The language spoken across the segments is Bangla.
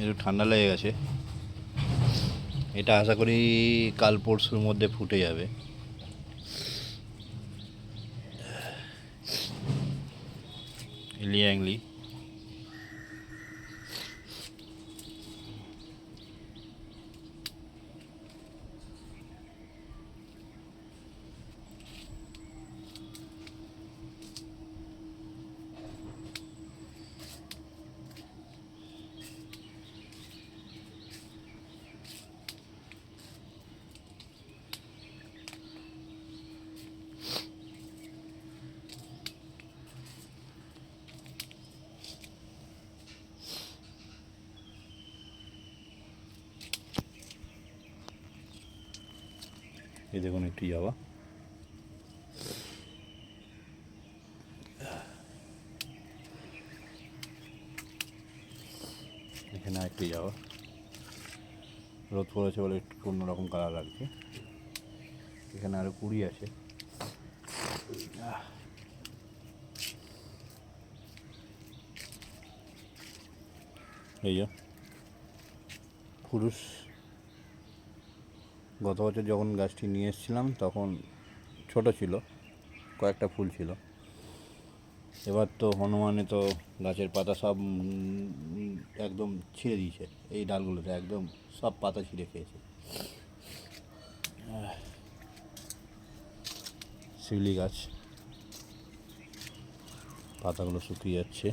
একটু ঠান্ডা লেগে গেছে। এটা আশা করি কাল পরশুর মধ্যে ফুটে যাবে। ইলিয়াংলি এই দেখুন একটু যাওয়া, এখানে একটু যাওয়া, রোদ পড়েছে বলে একটু অন্যরকম কালার লাগছে। এখানে আরও কুড়ি আছে। এই যে পুরুষ, গত বছর যখন গাছটি নিয়ে এসেছিলাম তখন ছোট ছিল, কয়েকটা ফুল ছিল। এবার তো হনুমানে তো গাছের পাতা সব একদম ছিঁড়ে দিয়েছে, এই ডালগুলোতে একদম সব পাতা ছিঁড়ে খেয়েছে। শিউলি গাছ, পাতাগুলো শুকিয়ে যাচ্ছে।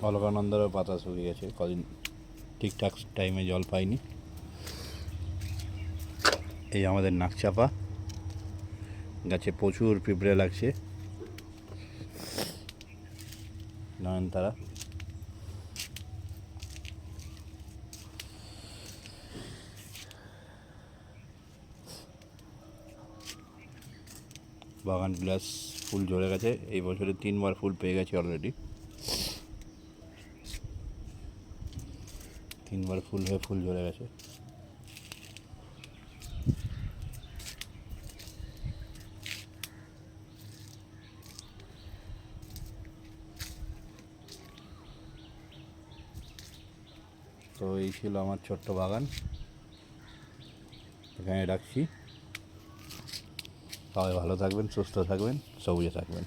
অলকানন্দারও পাতা শুকিয়ে গেছে, কদিন ঠিকঠাক টাইমে জল পাইনি। এই আমাদের নাকচাপা গাছে প্রচুর পিঁপড়ে লাগছে। নয়নতারা, বাগান বিলাস ফুল ঝরে গেছে। এই বছরে 3বার ফুল পেয়ে গেছি অলরেডি। 3বার ফুল হয়ে ফুল ঝরে গেছে। তো এই ছিল আমার ছোট্ট বাগান, এখানে রাখছি। সবাই ভালো থাকবেন, সুস্থ থাকবেন, সবুজে থাকবেন।